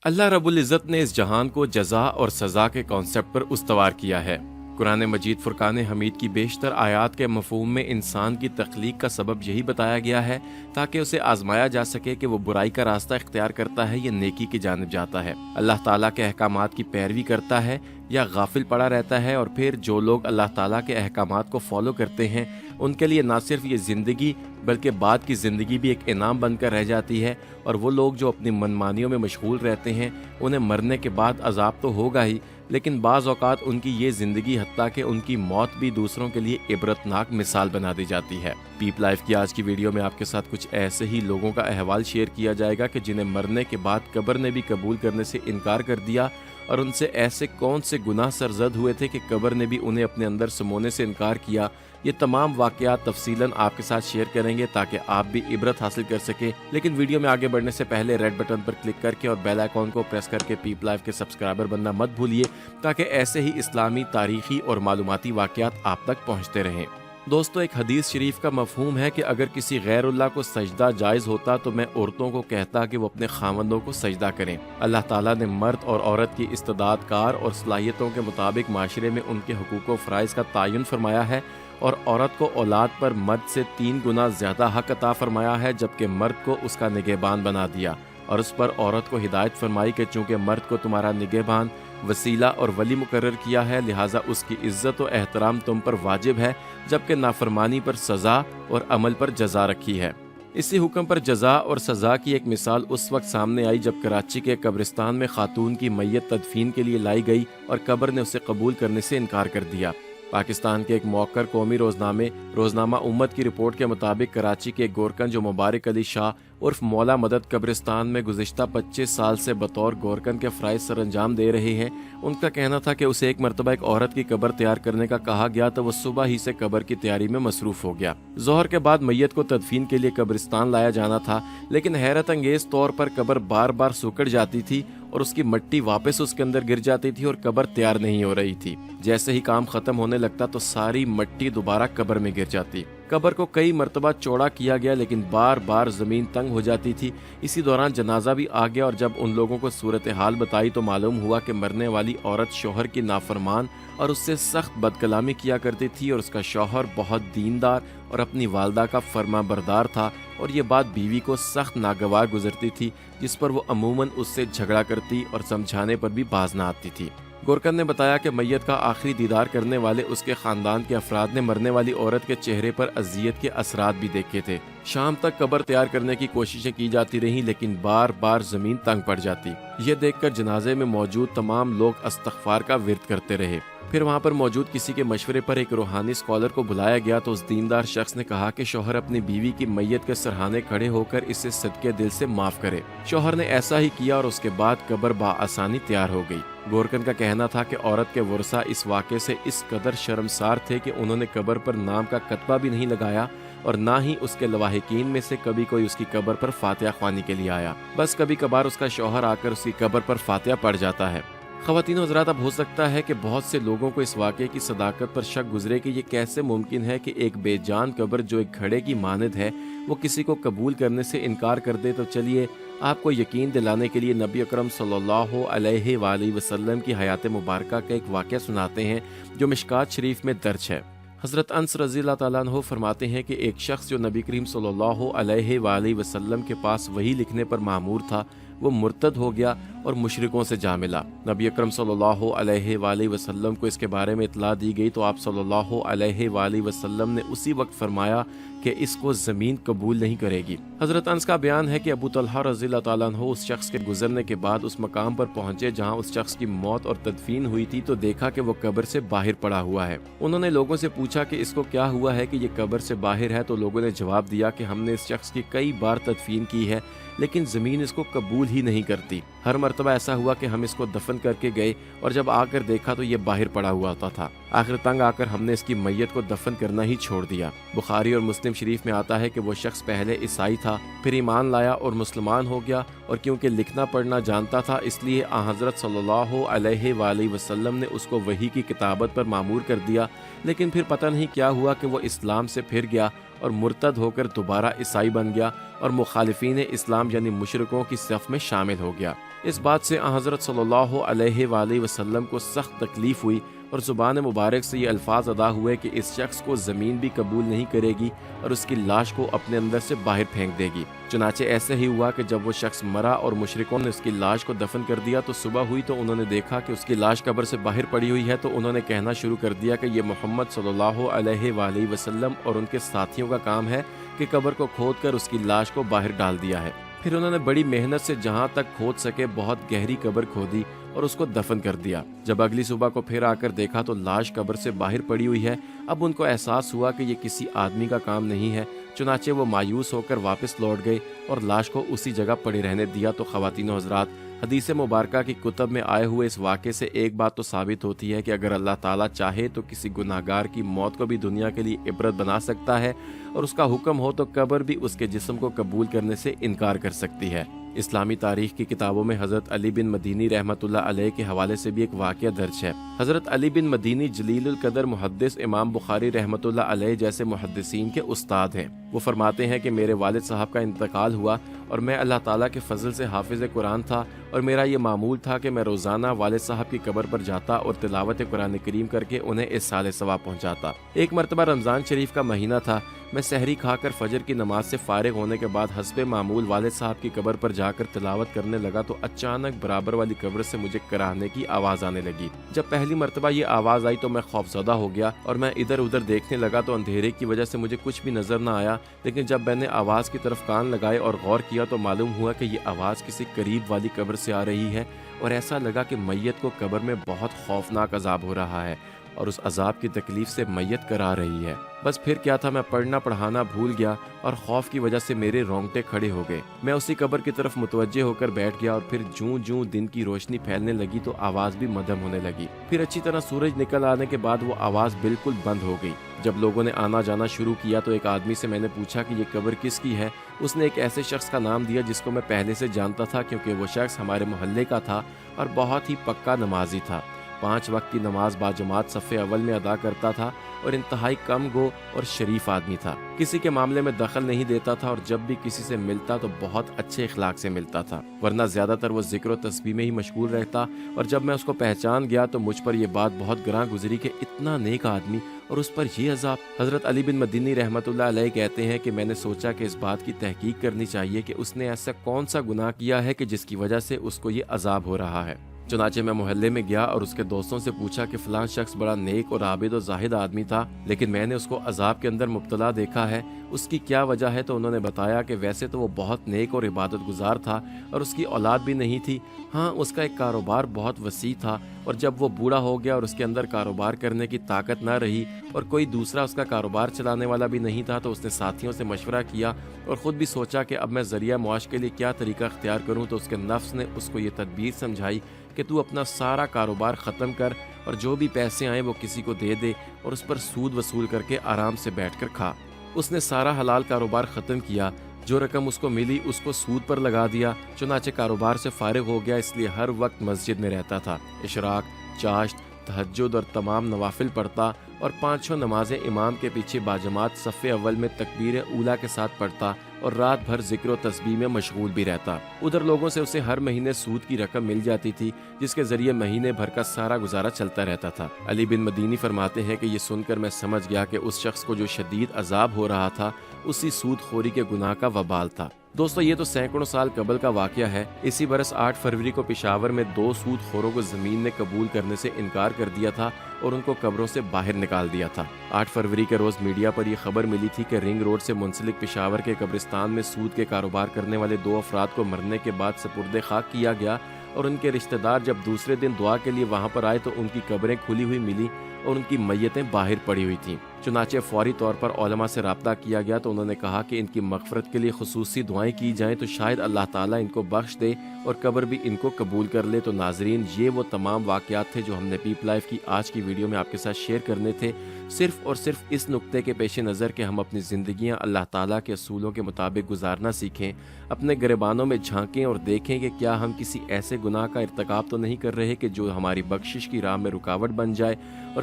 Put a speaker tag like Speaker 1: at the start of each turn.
Speaker 1: اللہ رب العزت نے اس جہان کو جزا اور سزا کے کانسیپٹ پر استوار کیا ہے۔ قرآن مجید فرقان حمید کی بیشتر آیات کے مفہوم میں انسان کی تخلیق کا سبب یہی بتایا گیا ہے تاکہ اسے آزمایا جا سکے کہ وہ برائی کا راستہ اختیار کرتا ہے یا نیکی کی جانب جاتا ہے، اللہ تعالیٰ کے احکامات کی پیروی کرتا ہے یا غافل پڑا رہتا ہے۔ اور پھر جو لوگ اللہ تعالیٰ کے احکامات کو فالو کرتے ہیں ان کے لیے نہ صرف یہ زندگی بلکہ بعد کی زندگی بھی ایک انعام بن کر رہ جاتی ہے، اور وہ لوگ جو اپنی منمانیوں میں مشغول رہتے ہیں انہیں مرنے کے بعد عذاب تو ہوگا ہی، لیکن بعض اوقات ان کی یہ زندگی حتیٰ کہ ان کی موت بھی دوسروں کے لیے عبرتناک مثال بنا دی جاتی ہے۔ پیپ لائف کی آج کی ویڈیو میں آپ کے ساتھ کچھ ایسے ہی لوگوں کا احوال شیئر کیا جائے گا کہ جنہیں مرنے کے بعد قبر نے بھی قبول کرنے سے انکار کر دیا، اور ان سے ایسے کون سے گناہ سرزد ہوئے تھے کہ قبر نے بھی انہیں اپنے اندر سمونے سے انکار کیا۔ یہ تمام واقعات تفصیلاً آپ کے ساتھ شیئر کریں گے تاکہ آپ بھی عبرت حاصل کر سکیں، لیکن ویڈیو میں آگے بڑھنے سے پہلے ریڈ بٹن پر کلک کر کے اور بیل آئیکن کو پریس کر کے پیپ لائف کے سبسکرائبر بننا مت بھولیے تاکہ ایسے ہی اسلامی، تاریخی اور معلوماتی واقعات آپ تک پہنچتے رہیں۔ دوستو، ایک حدیث شریف کا مفہوم ہے کہ اگر کسی غیر اللہ کو سجدہ جائز ہوتا تو میں عورتوں کو کہتا کہ وہ اپنے خاوندوں کو سجدہ کریں۔ اللہ تعالیٰ نے مرد اور عورت کی استعداد کار اور صلاحیتوں کے مطابق معاشرے میں ان کے حقوق و فرائض کا تعین فرمایا ہے، اور عورت کو اولاد پر مرد سے 3 گنا زیادہ حق عطا فرمایا ہے، جبکہ مرد کو اس کا نگہبان بنا دیا، اور اس پر عورت کو ہدایت فرمائی کہ چونکہ مرد کو تمہارا نگہبان، وسیلہ اور ولی مقرر کیا ہے، لہٰذا اس کی عزت و احترام تم پر واجب ہے، جبکہ نافرمانی پر سزا اور عمل پر جزا رکھی ہے۔ اسی حکم پر جزا اور سزا کی ایک مثال اس وقت سامنے آئی جب کراچی کے قبرستان میں خاتون کی میت تدفین کے لیے لائی گئی اور قبر نے اسے قبول کرنے سے انکار کر دیا۔ پاکستان کے ایک موقر قومی روزنامہ امت کی رپورٹ کے مطابق کراچی کے گورکن جو مبارک علی شاہ عرف مولا مدد قبرستان میں گزشتہ 25 سال سے بطور گورکن کے فرائض سر انجام دے رہے ہیں، ان کا کہنا تھا کہ اسے ایک مرتبہ ایک عورت کی قبر تیار کرنے کا کہا گیا تو وہ صبح ہی سے قبر کی تیاری میں مصروف ہو گیا۔ ظہر کے بعد میت کو تدفین کے لیے قبرستان لایا جانا تھا، لیکن حیرت انگیز طور پر قبر بار بار سکڑ جاتی تھی اور اس کی مٹی واپس اس کے اندر گر جاتی تھی اور قبر تیار نہیں ہو رہی تھی۔ جیسے ہی کام ختم ہونے لگتا تو ساری مٹی دوبارہ قبر میں گر جاتی۔ قبر کو کئی مرتبہ چوڑا کیا گیا لیکن بار بار زمین تنگ ہو جاتی تھی۔ اسی دوران جنازہ بھی آ گیا، اور جب ان لوگوں کو صورتحال بتائی تو معلوم ہوا کہ مرنے والی عورت شوہر کی نافرمان اور اس سے سخت بدکلامی کیا کرتی تھی، اور اس کا شوہر بہت دیندار اور اپنی والدہ کا فرما بردار تھا، اور یہ بات بیوی کو سخت ناگوار گزرتی تھی، جس پر وہ عموماً اس سے جھگڑا کرتی اور سمجھانے پر بھی باز نہ آتی تھی۔ گورکن نے بتایا کہ میت کا آخری دیدار کرنے والے اس کے خاندان کے افراد نے مرنے والی عورت کے چہرے پر اذیت کے اثرات بھی دیکھے تھے۔ شام تک قبر تیار کرنے کی کوششیں کی جاتی رہیں لیکن بار بار زمین تنگ پڑ جاتی۔ یہ دیکھ کر جنازے میں موجود تمام لوگ استغفار کا ورد کرتے رہے۔ پھر وہاں پر موجود کسی کے مشورے پر ایک روحانی اسکالر کو بلایا گیا تو اس دیندار شخص نے کہا کہ شوہر اپنی بیوی کی میت کے سرہانے کھڑے ہو کر اسے صدقے دل سے معاف کرے۔ شوہر نے ایسا ہی کیا اور اس کے بعد قبر بآسانی تیار ہو گئی۔ گورکن کا کہنا تھا کہ عورت کے ورثہ اس واقعے سے اس قدر شرمسار تھے کہ انہوں نے قبر پر نام کا کتبہ بھی نہیں لگایا، اور نہ ہی اس کے لواحقین میں سے کبھی کوئی اس کی قبر پر فاتحہ خوانی کے لیے آیا۔ بس کبھی کبھار اس کا شوہر آ کر اس کی قبر پر فاتحہ پڑھ جاتا ہے۔ خواتین و حضرات، اب ہو سکتا ہے کہ بہت سے لوگوں کو اس واقعے کی صداقت پر شک گزرے کہ یہ کیسے ممکن ہے کہ ایک بے جان قبر جو ایک گھڑے کی مانند ہے وہ کسی کو قبول کرنے سے انکار کر دے۔ تو چلیے آپ کو یقین دلانے کے لیے نبی اکرم صلی اللہ علیہ وآلہ وسلم کی حیات مبارکہ کا ایک واقعہ سناتے ہیں جو مشکات شریف میں درج ہے۔ حضرت انس رضی اللہ تعالیٰ عنہ فرماتے ہیں کہ ایک شخص جو نبی کریم صلی اللہ علیہ وآلہ وسلم کے پاس وحی لکھنے پر مامور تھا، وہ مرتد ہو گیا اور مشرکوں سے جا ملا۔ نبی اکرم صلی اللہ علیہ وآلہ وسلم کو اس کے بارے میں اطلاع دی گئی تو آپ صلی اللہ علیہ وآلہ وسلم نے اسی وقت فرمایا کہ اس کو زمین قبول نہیں کرے گی۔ حضرت انس کا بیان ہے کہ ابو طلحہ رضی اللہ تعالیٰ عنہ اس شخص کے گزرنے کے بعد اس مقام پر پہنچے جہاں اس شخص کی موت اور تدفین ہوئی تھی تو دیکھا کہ وہ قبر سے باہر پڑا ہوا ہے۔ انہوں نے لوگوں سے پوچھا کہ اس کو کیا ہوا ہے کہ یہ قبر سے باہر ہے، تو لوگوں نے جواب دیا کہ ہم نے اس شخص کی کئی بار تدفین کی ہے لیکن زمین اس کو قبول ہی نہیں کرتی۔ ہر مرتبہ ایسا ہوا کہ ہم اس کو دفن کر کے گئے اور جب آ کر دیکھا تو یہ باہر پڑا ہوا ہوتا تھا۔ آخر تنگ آ کر ہم نے اس کی میت کو دفن کرنا ہی چھوڑ دیا۔ بخاری اور مسلم شریف میں آتا ہے کہ وہ شخص پہلے عیسائی تھا، پھر ایمان لایا اور مسلمان ہو گیا، اور کیونکہ لکھنا پڑھنا جانتا تھا اس لیے حضرت صلی اللہ علیہ وآلہ وسلم نے اس کو وحی کی کتابت پر مامور کر دیا، لیکن پھر پتہ نہیں کیا ہوا کہ وہ اسلام سے پھر گیا اور مرتد ہو کر دوبارہ عیسائی بن گیا اور مخالفین اسلام یعنی مشرکوں کی صف میں شامل ہو گیا۔ اس بات سے حضرت صلی اللہ علیہ وآلہ وسلم کو سخت تکلیف ہوئی اور زبان مبارک سے یہ الفاظ ادا ہوئے کہ اس شخص کو زمین بھی قبول نہیں کرے گی اور اس کی لاش کو اپنے اندر سے باہر پھینک دے گی۔ چنانچہ ایسے ہی ہوا کہ جب وہ شخص مرا اور مشرکوں نے اس کی لاش کو دفن کر دیا تو صبح ہوئی تو انہوں نے دیکھا کہ اس کی لاش قبر سے باہر پڑی ہوئی ہے، تو انہوں نے کہنا شروع کر دیا کہ یہ محمد صلی اللہ علیہ وآلہ وسلم اور ان کے ساتھیوں کا کام ہے کہ قبر کو کھود کر اس کی لاش کو باہر ڈال دیا ہے۔ پھر انہوں نے بڑی محنت سے جہاں تک کھود سکے بہت گہری قبر کھودی اور اس کو دفن کر دیا۔ جب اگلی صبح کو پھر آ کر دیکھا تو لاش قبر سے باہر پڑی ہوئی ہے۔ اب ان کو احساس ہوا کہ یہ کسی آدمی کا کام نہیں ہے، چنانچہ وہ مایوس ہو کر واپس لوٹ گئے اور لاش کو اسی جگہ پڑی رہنے دیا۔ تو خواتین و حضرات، حدیث مبارکہ کی کتب میں آئے ہوئے اس واقعے سے ایک بات تو ثابت ہوتی ہے کہ اگر اللہ تعالیٰ چاہے تو کسی گناہگار کی موت کو بھی دنیا کے لیے عبرت بنا سکتا ہے، اور اس کا حکم ہو تو قبر بھی اس کے جسم کو قبول کرنے سے انکار کر سکتی ہے۔ اسلامی تاریخ کی کتابوں میں حضرت علی بن مدینی رحمۃ اللہ علیہ کے حوالے سے بھی ایک واقعہ درج ہے۔ حضرت علی بن مدینی جلیل القدر محدث امام بخاری رحمۃ اللہ علیہ جیسے محدثین کے استاد ہیں۔ وہ فرماتے ہیں کہ میرے والد صاحب کا انتقال ہوا اور میں اللہ تعالیٰ کے فضل سے حافظ قرآن تھا، اور میرا یہ معمول تھا کہ میں روزانہ والد صاحب کی قبر پر جاتا اور تلاوت قرآن کریم کر کے انہیں اِرسال ثواب پہنچاتا۔ ایک مرتبہ رمضان شریف کا مہینہ تھا، میں سحری کھا کر فجر کی نماز سے فارغ ہونے کے بعد حسب معمول والد صاحب کی قبر پر جا کر تلاوت کرنے لگا تو اچانک برابر والی قبر سے مجھے کراہنے کی آواز آنے لگی۔ جب پہلی مرتبہ یہ آواز آئی تو میں خوفزدہ ہو گیا اور میں ادھر ادھر دیکھنے لگا تو اندھیرے کی وجہ سے مجھے کچھ بھی نظر نہ آیا، لیکن جب میں نے آواز کی طرف کان لگائے اور غور کیا تو معلوم ہوا کہ یہ آواز کسی قریب والی قبر سے آ رہی ہے، اور ایسا لگا کہ میت کو قبر میں بہت خوفناک عذاب ہو رہا ہے اور اس عذاب کی تکلیف سے میت کرا رہی ہے۔ بس پھر کیا تھا، میں پڑھنا پڑھانا بھول گیا اور خوف کی وجہ سے میرے رونگٹے کھڑے ہو گئے۔ میں اسی قبر کی طرف متوجہ ہو کر بیٹھ گیا اور پھر جوں جوں دن کی روشنی پھیلنے لگی تو آواز بھی مدھم ہونے لگی۔ پھر اچھی طرح سورج نکل آنے کے بعد وہ آواز بالکل بند ہو گئی۔ جب لوگوں نے آنا جانا شروع کیا تو ایک آدمی سے میں نے پوچھا کہ یہ قبر کس کی ہے۔ اس نے ایک ایسے شخص کا نام دیا جس کو میں پہلے سے جانتا تھا، کیونکہ وہ شخص ہمارے محلے کا تھا اور بہت ہی پکا نمازی تھا۔ 5 وقت کی نماز باجماعت صف اول میں ادا کرتا تھا اور انتہائی کم گو اور شریف آدمی تھا۔ کسی کے معاملے میں دخل نہیں دیتا تھا اور جب بھی کسی سے ملتا تو بہت اچھے اخلاق سے ملتا تھا، ورنہ زیادہ تر وہ ذکر و تسبیح میں ہی مشغول رہتا۔ اور جب میں اس کو پہچان گیا تو مجھ پر یہ بات بہت گراں گزری کہ اتنا نیک آدمی اور اس پر یہ عذاب۔ حضرت علی بن مدینی رحمۃ اللہ علیہ کہتے ہیں کہ میں نے سوچا کہ اس بات کی تحقیق کرنی چاہیے کہ اس نے ایسا کون سا گناہ کیا ہے کہ جس کی وجہ سے اس کو یہ عذاب ہو رہا ہے۔ چنانچہ میں محلے میں گیا اور اس کے دوستوں سے پوچھا کہ فلاں شخص بڑا نیک اور عابد و زاہد آدمی تھا، لیکن میں نے اس کو عذاب کے اندر مبتلا دیکھا ہے، اس کی کیا وجہ ہے؟ تو انہوں نے بتایا کہ ویسے تو وہ بہت نیک اور عبادت گزار تھا اور اس کی اولاد بھی نہیں تھی، ہاں اس کا ایک کاروبار بہت وسیع تھا، اور جب وہ بوڑھا ہو گیا اور اس کے اندر کاروبار کرنے کی طاقت نہ رہی اور کوئی دوسرا اس کا کاروبار چلانے والا بھی نہیں تھا، تو اس نے ساتھیوں سے مشورہ کیا اور خود بھی سوچا کہ اب میں ذریعہ معاش کے لیے کیا طریقہ اختیار کروں۔ تو اس کے نفس نے اس کو یہ تدبیر سمجھائی کہ تو اپنا سارا کاروبار ختم کر اور جو بھی پیسے آئیں وہ کسی کو دے دے اور اس پر سود وصول کر کے آرام سے بیٹھ کر کھا۔ اس نے سارا حلال کاروبار ختم کیا، جو رقم اس کو ملی اس کو سود پر لگا دیا، چنانچہ کاروبار سے فارغ ہو گیا، اس لیے ہر وقت مسجد میں رہتا تھا، اشراق، چاشت، تہجد اور تمام نوافل پڑھتا اور 5 نمازیں امام کے پیچھے باجماعت صف اول میں تکبیر اولیٰ کے ساتھ پڑھتا اور رات بھر ذکر و تسبیح میں مشغول بھی رہتا۔ ادھر لوگوں سے اسے ہر مہینے سود کی رقم مل جاتی تھی، جس کے ذریعے مہینے بھر کا سارا گزارا چلتا رہتا تھا۔ علی بن مدینی فرماتے ہیں کہ یہ سن کر میں سمجھ گیا کہ اس شخص کو جو شدید عذاب ہو رہا تھا اسی سود خوری کے گناہ کا وبال تھا۔ دوستو، یہ تو سینکڑوں سال قبل کا واقعہ ہے۔ اسی برس 8 فروری کو پشاور میں 2 سود خوروں کو زمین نے قبول کرنے سے انکار کر دیا تھا اور ان کو قبروں سے باہر نکال دیا تھا۔ 8 فروری کے روز میڈیا پر یہ خبر ملی تھی کہ رنگ روڈ سے منسلک پشاور کے قبرستان میں سود کے کاروبار کرنے والے 2 افراد کو مرنے کے بعد سپرد خاک کیا گیا، اور ان کے رشتہ دار جب دوسرے دن دعا کے لیے وہاں پر آئے تو ان کی قبریں کھلی ہوئی ملی اور ان کی میتیں باہر پڑی ہوئی تھیں۔ چنانچہ فوری طور پر علماء سے رابطہ کیا گیا تو انہوں نے کہا کہ ان کی مغفرت کے لیے خصوصی دعائیں کی جائیں تو شاید اللہ تعالیٰ ان کو بخش دے اور قبر بھی ان کو قبول کر لے۔ تو ناظرین، یہ وہ تمام واقعات تھے جو ہم نے پیپ لائف کی آج کی ویڈیو میں آپ کے ساتھ شیئر کرنے تھے، صرف اور صرف اس نقطے کے پیش نظر کہ ہم اپنی زندگیاں اللہ تعالیٰ کے اصولوں کے مطابق گزارنا سیکھیں، اپنے گریبانوں میں جھانکیں اور دیکھیں کہ کیا ہم کسی ایسے گناہ کا ارتکاب تو نہیں کر رہے کہ جو ہماری بخشش کی راہ میں رکاوٹ بن جائے، اور